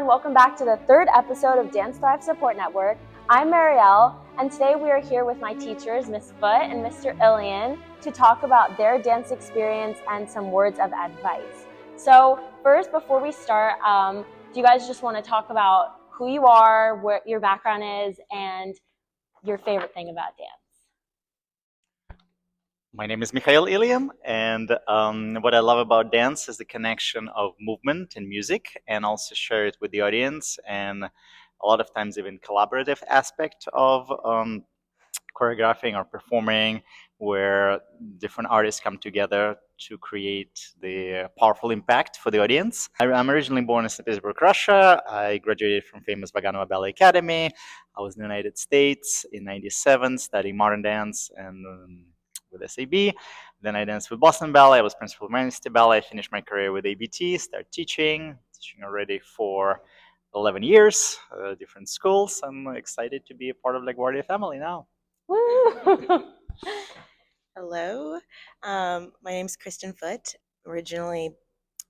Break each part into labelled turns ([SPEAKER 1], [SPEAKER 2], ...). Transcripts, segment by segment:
[SPEAKER 1] everyone, welcome back to the third episode of Dance Diaries Support Network. I'm Marielle, and today we are here with my teachers, Ms. Foote and Mr. Ilyin, to talk about their dance experience and some words of advice. So first, before we start, do you guys just want to talk about who you are, what your background is, and your favorite thing about dance?
[SPEAKER 2] My name is Ilyin, and what I love about dance is the connection of movement and music, and also share it with the audience, and a lot of times even collaborative aspect of choreographing or performing, where different artists come together to create the powerful impact for the audience. I'm originally born in St. Petersburg, Russia. I graduated from famous Vaganova Ballet Academy. I was in the United States in '97 studying modern dance and with SAB. Then I danced with Boston Ballet. I was principal of Manchester Ballet. I finished my career with ABT, started teaching already for 11 years, different schools. I'm excited to be a part of LaGuardia family now.
[SPEAKER 1] Woo!
[SPEAKER 3] Hello, my name's Kristen Foote, originally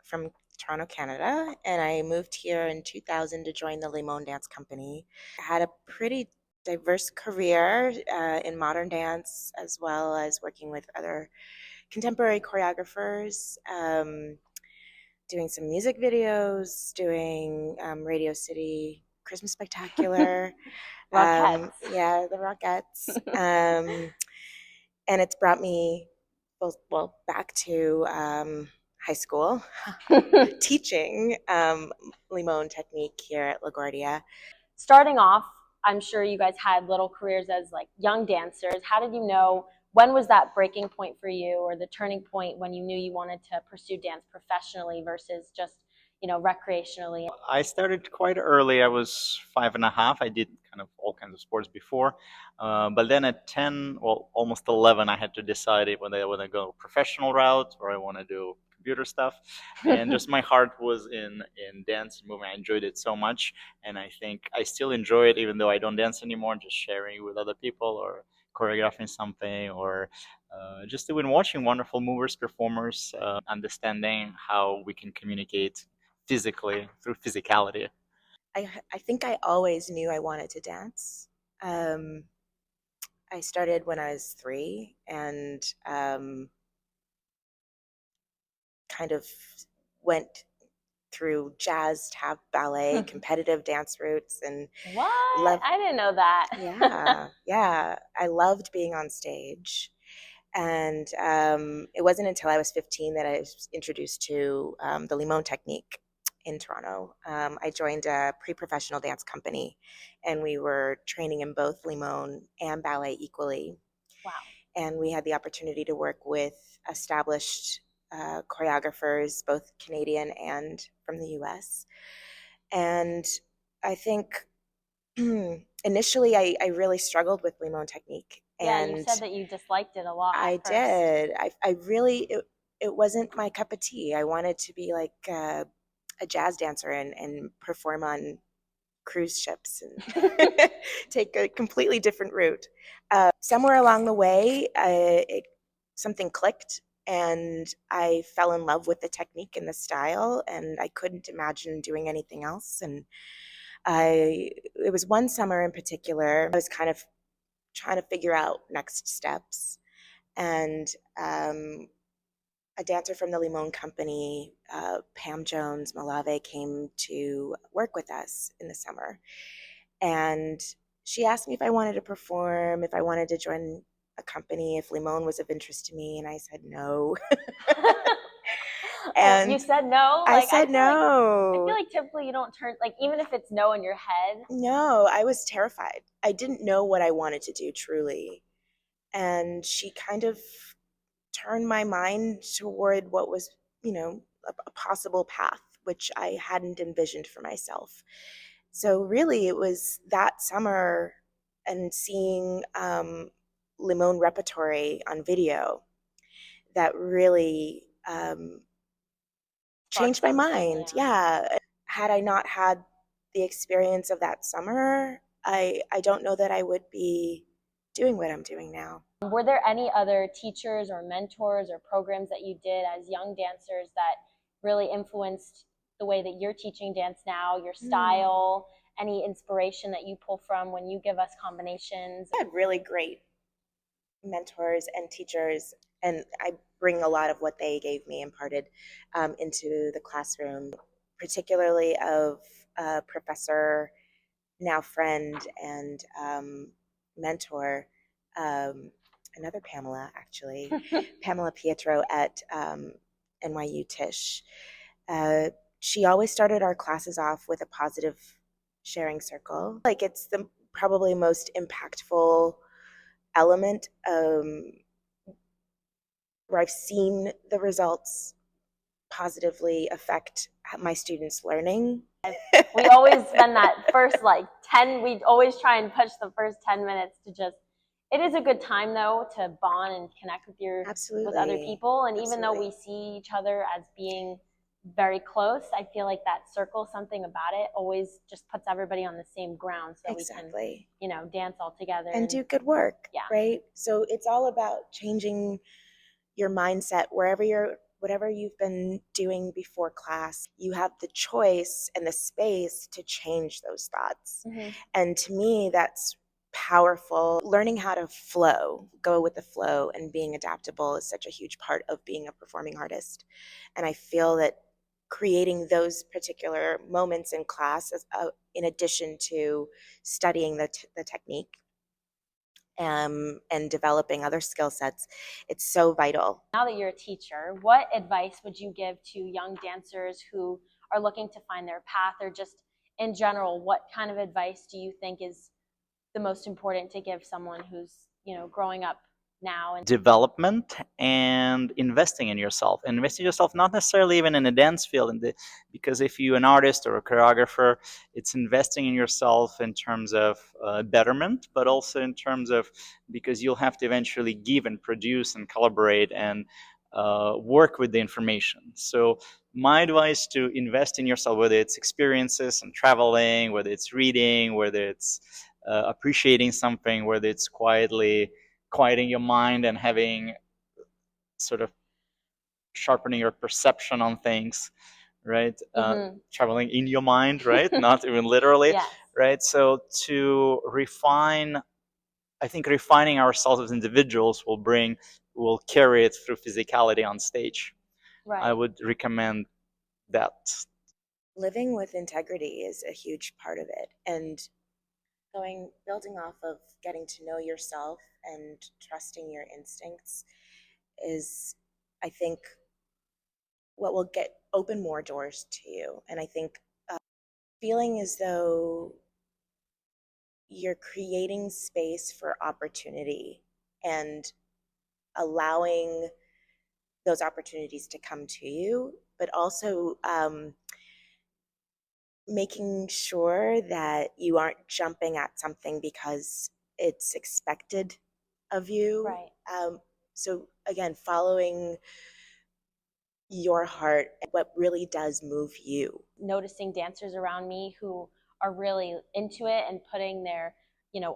[SPEAKER 3] from Toronto, Canada, and I moved here in 2000 to join the Limon Dance Company. I had a pretty diverse career in modern dance, as well as working with other contemporary choreographers, doing some music videos, doing Radio City Christmas Spectacular.
[SPEAKER 1] Rockettes.
[SPEAKER 3] Yeah, the Rockettes. And it's brought me back to high school, teaching Limon technique here at LaGuardia.
[SPEAKER 1] Starting off, I'm sure you guys had little careers as like young dancers. How did you know, when was that breaking point for you, or the turning point when you knew you wanted to pursue dance professionally versus just, recreationally?
[SPEAKER 2] I started quite early. I was 5.5. I did kind of all kinds of sports before. But then at 10, well, almost 11, I had to decide whether I want to go professional route or I want to do computer stuff. And just my heart was in dance and movement. I enjoyed it so much. And I think I still enjoy it, even though I don't dance anymore, just sharing it with other people or choreographing something, or just even watching wonderful movers, performers, understanding how we can communicate physically through physicality.
[SPEAKER 3] I think I always knew I wanted to dance. I started when I was 3 and kind of went through jazz, tap, ballet, competitive dance routes, and
[SPEAKER 1] what? I didn't know that.
[SPEAKER 3] yeah. I loved being on stage. And it wasn't until I was 15 that I was introduced to the Limon technique in Toronto. I joined a pre-professional dance company, and we were training in both Limon and ballet equally.
[SPEAKER 1] Wow.
[SPEAKER 3] And we had the opportunity to work with established choreographers, both Canadian and from the US. And I think initially I really struggled with Limon technique.
[SPEAKER 1] Yeah, you said that you disliked it a lot.
[SPEAKER 3] I did. I really, it wasn't my cup of tea. I wanted to be like a jazz dancer and perform on cruise ships and take a completely different route. Somewhere along the way, something clicked, and I fell in love with the technique and the style, and I couldn't imagine doing anything else. And it was one summer in particular, I was kind of trying to figure out next steps. And a dancer from the Limon company, Pam Jones Malave, came to work with us in the summer. And she asked me if I wanted to perform, if I wanted to join a company, if Limon was of interest to me, and I said no.
[SPEAKER 1] And you said no?
[SPEAKER 3] I said no.
[SPEAKER 1] I feel like typically you don't turn, even if it's no in your head.
[SPEAKER 3] No, I was terrified. I didn't know what I wanted to do truly. And she kind of turned my mind toward what was, a possible path, which I hadn't envisioned for myself. So really it was that summer and seeing Limon repertory on video that really changed my mind. Yeah. Had I not had the experience of that summer, I don't know that I would be doing what I'm doing now.
[SPEAKER 1] Were there any other teachers or mentors or programs that you did as young dancers that really influenced the way that you're teaching dance now, your style, any inspiration that you pull from when you give us combinations?
[SPEAKER 3] I had really great mentors and teachers, and I bring a lot of what they gave me imparted into the classroom, particularly of a professor, now friend and mentor, another Pamela, actually, Pamela Pietro at NYU Tisch. She always started our classes off with a positive sharing circle. Like, it's the probably most impactful element where I've seen the results positively affect my students' learning.
[SPEAKER 1] We always spend that first we always try and push the first 10 minutes to just, it is a good time though to bond and connect with with other people. And even though we see each other as being very close, I feel like that circle, something about it always just puts everybody on the same ground so that we can, dance all together
[SPEAKER 3] and do good work.
[SPEAKER 1] Yeah.
[SPEAKER 3] Right. So it's all about changing your mindset whatever you've been doing before class. You have the choice and the space to change those thoughts. And to me, that's powerful. Learning how to go with the flow, and being adaptable is such a huge part of being a performing artist. And I feel that creating those particular moments in class, in addition to studying the technique, and developing other skill sets, it's so vital.
[SPEAKER 1] Now that you're a teacher, what advice would you give to young dancers who are looking to find their path, or just in general, what kind of advice do you think is the most important to give someone who's, growing up now? And
[SPEAKER 2] development and investing in yourself. Investing in yourself, not necessarily even in a dance field, because if you're an artist or a choreographer, it's investing in yourself in terms of betterment, but also in terms of, because you'll have to eventually give and produce and collaborate and work with the information. So my advice to invest in yourself, whether it's experiences and traveling, whether it's reading, whether it's appreciating something, whether it's quieting your mind and having sort of sharpening your perception on things, right? Traveling in your mind, right? Not even literally,
[SPEAKER 1] Yes.
[SPEAKER 2] right? So to refine, I think refining ourselves as individuals will carry it through physicality on stage.
[SPEAKER 1] Right.
[SPEAKER 2] I would recommend that.
[SPEAKER 3] Living with integrity is a huge part of it, and building off of getting to know yourself and trusting your instincts is, I think, what will open more doors to you. And I think feeling as though you're creating space for opportunity and allowing those opportunities to come to you, but also making sure that you aren't jumping at something because it's expected of you.
[SPEAKER 1] Right.
[SPEAKER 3] So again, following your heart, what really does move you.
[SPEAKER 1] Noticing dancers around me who are really into it and putting their,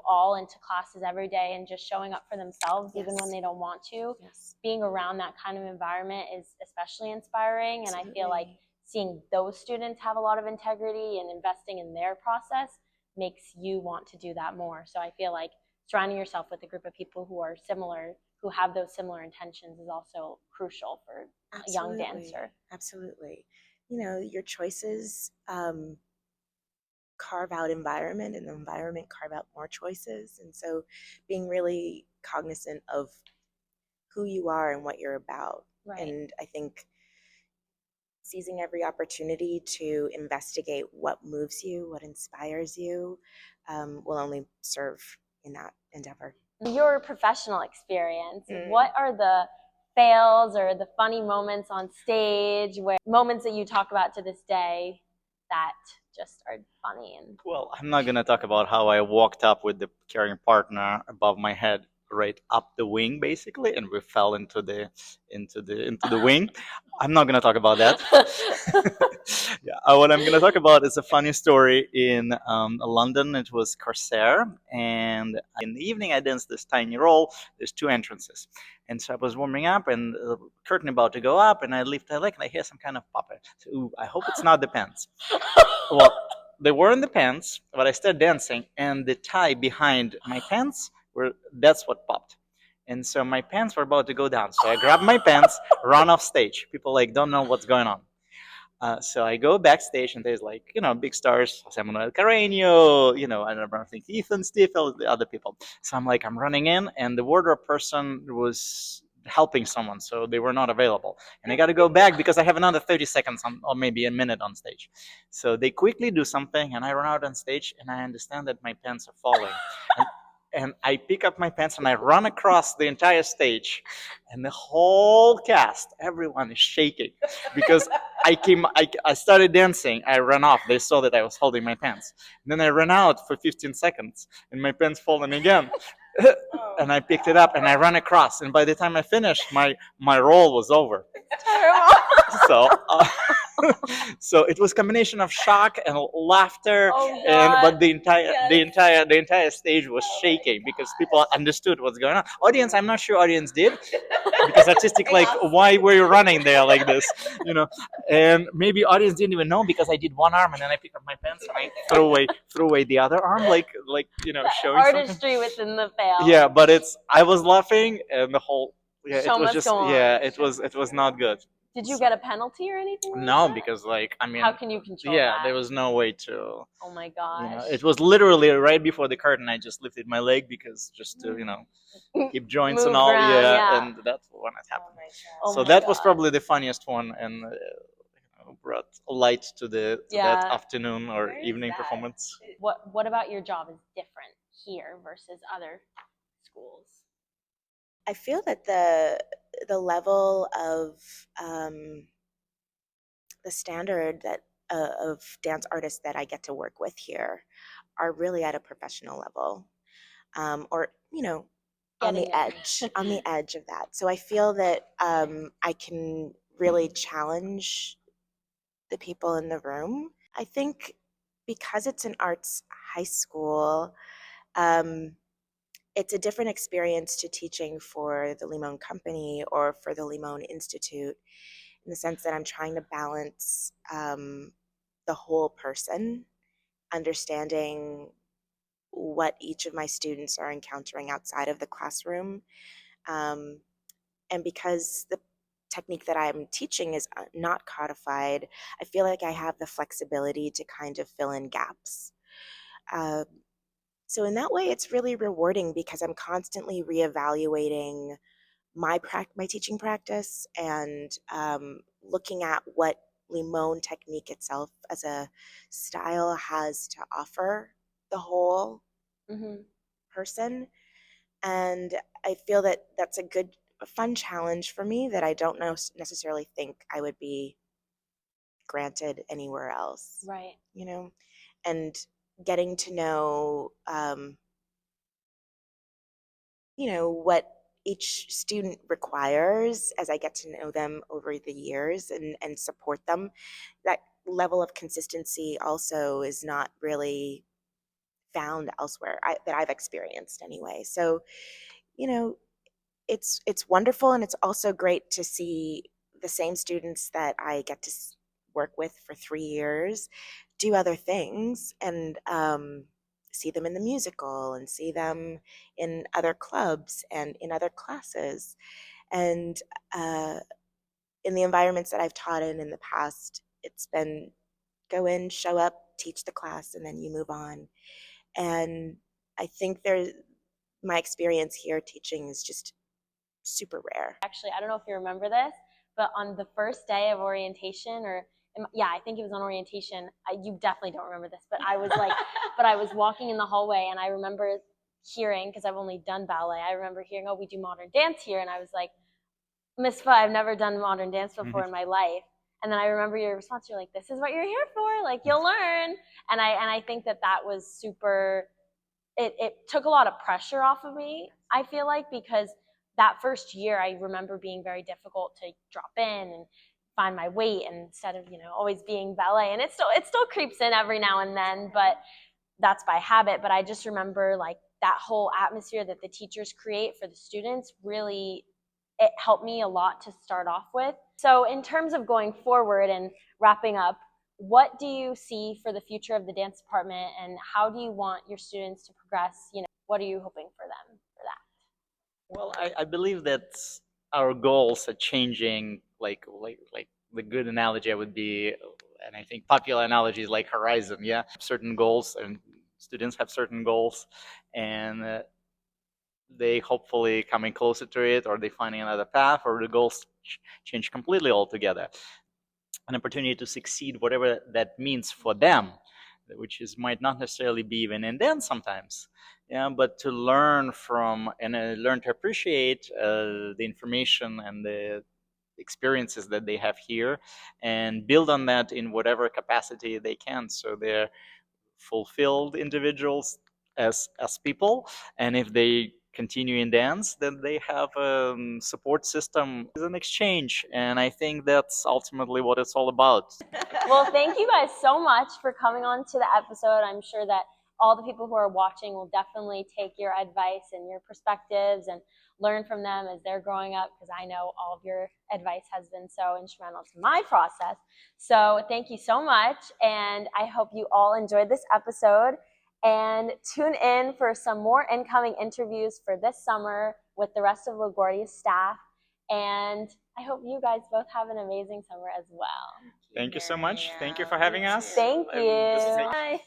[SPEAKER 1] all into classes every day and just showing up for themselves, even when they don't want to. Being around that kind of environment is especially inspiring.
[SPEAKER 3] Absolutely.
[SPEAKER 1] And I feel like seeing those students have a lot of integrity and investing in their process makes you want to do that more. So I feel like surrounding yourself with a group of people who are similar, who have those similar intentions, is also crucial for a young dancer.
[SPEAKER 3] Absolutely. Your choices carve out environment, and the environment carve out more choices. And so being really cognizant of who you are and what you're about.
[SPEAKER 1] Right.
[SPEAKER 3] And I think seizing every opportunity to investigate what moves you, what inspires you, will only serve in that endeavor.
[SPEAKER 1] Your professional experience, what are the fails or the funny moments on stage, moments that you talk about to this day that just are funny? And
[SPEAKER 2] well, I'm not going to talk about how I walked up with the carrying partner above my head right up the wing basically, and we fell into the wing. I'm not gonna talk about that. Yeah, what I'm gonna talk about is a funny story in London. It was Corsair, and in the evening I danced this tiny roll. There's two entrances, and so I was warming up, and the curtain about to go up, and I lift my leg, and I hear some kind of puppet. So, ooh, I hope it's not the pants. Well, they were in the pants, but I started dancing, and the tie behind my pants that's what popped. And so my pants were about to go down. So I grabbed my pants, run off stage. People like don't know what's going on. So I go backstage, and there's like, big stars, Jose Manuel Carreño, I don't think Ethan Stiefel, the other people. So I'm running in, and the wardrobe person was helping someone, so they were not available. And I got to go back because I have another 30 seconds or maybe a minute on stage. So they quickly do something, and I run out on stage, and I understand that my pants are falling. And I pick up my pants, and I run across the entire stage, and the whole cast, everyone is shaking because I started dancing. I ran off. They saw that I was holding my pants. And then I ran out for 15 seconds, and my pants fallen again. And I picked it up, and I ran across. And by the time I finished, my roll was over.
[SPEAKER 1] Terrible.
[SPEAKER 2] So, so it was a combination of shock and laughter, but the entire stage was shaking because people understood what's going on. Audience, I'm not sure audience did, because artistic, like, why were you running there like this, And maybe audience didn't even know because I did one arm, and then I picked up my pants, and I threw away the other arm, like showing
[SPEAKER 1] artistry
[SPEAKER 2] something.
[SPEAKER 1] within the fail.
[SPEAKER 2] Yeah, but I was laughing, and the whole
[SPEAKER 1] Show
[SPEAKER 2] it was
[SPEAKER 1] must
[SPEAKER 2] just
[SPEAKER 1] go on.
[SPEAKER 2] it was not good.
[SPEAKER 1] Did you get a penalty or anything like
[SPEAKER 2] No,
[SPEAKER 1] that?
[SPEAKER 2] because
[SPEAKER 1] How can you control that?
[SPEAKER 2] there was no way to.
[SPEAKER 1] Oh my gosh.
[SPEAKER 2] It was literally right before the curtain. I just lifted my leg because just to keep joints
[SPEAKER 1] Move
[SPEAKER 2] and all.
[SPEAKER 1] around, yeah.
[SPEAKER 2] And that's when it happened.
[SPEAKER 1] Oh
[SPEAKER 2] So
[SPEAKER 1] my
[SPEAKER 2] that was
[SPEAKER 1] God.
[SPEAKER 2] probably the funniest one, and brought light to that
[SPEAKER 1] Yeah.
[SPEAKER 2] afternoon or evening performance.
[SPEAKER 1] What about your job is different here versus other schools?
[SPEAKER 3] I feel that the level of the standard that of dance artists that I get to work with here are really at a professional level, or on
[SPEAKER 1] Getting
[SPEAKER 3] the
[SPEAKER 1] there.
[SPEAKER 3] edge of that. So I feel that I can really challenge the people in the room. I think because it's an arts high school, it's a different experience to teaching for the Limon Company or for the Limon Institute, in the sense that I'm trying to balance the whole person, understanding what each of my students are encountering outside of the classroom. And because the technique that I'm teaching is not codified, I feel like I have the flexibility to kind of fill in gaps. So in that way, it's really rewarding because I'm constantly reevaluating my teaching practice and looking at what Limon technique itself as a style has to offer the whole person. And I feel that that's a fun challenge for me that I don't necessarily think I would be granted anywhere else.
[SPEAKER 1] Right.
[SPEAKER 3] And getting to know, what each student requires as I get to know them over the years and support them. That level of consistency also is not really found elsewhere that I've experienced anyway. So, it's wonderful, and it's also great to see the same students that I get to work with for 3 years do other things, and see them in the musical and see them in other clubs and in other classes. And in the environments that I've taught in the past, it's been go in, show up, teach the class, and then you move on. And I think my experience here teaching is just super rare.
[SPEAKER 1] Actually, I don't know if you remember this, but on the first day of orientation, I think it was on orientation. You definitely don't remember this, but I was but I was walking in the hallway, and I remember hearing, because I've only done ballet, I remember hearing, oh, we do modern dance here, and I was like, Miss Foote, I've never done modern dance before in my life. And then I remember your response. You're like, "This is what you're here for. Like, you'll learn." And I think that was super. It took a lot of pressure off of me I feel like, because that first year I remember being very difficult to drop in and find my weight, and instead of, always being ballet, and it still creeps in every now and then, but that's by habit. But I just remember like that whole atmosphere that the teachers create for the students, really, it helped me a lot to start off with. So in terms of going forward and wrapping up, what do you see for the future of the dance department, and how do you want your students to progress? What are you hoping for them for that?
[SPEAKER 2] Well, I believe that our goals are changing. Like the good analogy would be, and I think popular analogy is like horizon. Yeah, certain goals, and students have certain goals, and they hopefully coming closer to it, or they finding another path, or the goals change completely altogether. An opportunity to succeed, whatever that means for them, which is might not necessarily be even in dance sometimes. Yeah, but to learn from and learn to appreciate the information and the experiences that they have here, and build on that in whatever capacity they can, so they're fulfilled individuals as people. And if they continue in dance, then they have a support system, is an exchange, and I think that's ultimately what it's all about.
[SPEAKER 1] Well, thank you guys so much for coming on to the episode. I'm sure that all the people who are watching will definitely take your advice and your perspectives and learn from them as they're growing up, because I know all of your advice has been so instrumental to my process. So thank you so much, and I hope you all enjoyed this episode, and tune in for some more incoming interviews for this summer with the rest of LaGuardia's staff. And I hope you guys both have an amazing summer as well.
[SPEAKER 2] Thank you so much. Thank you for having us.
[SPEAKER 1] Thank you.
[SPEAKER 2] This is
[SPEAKER 1] Bye.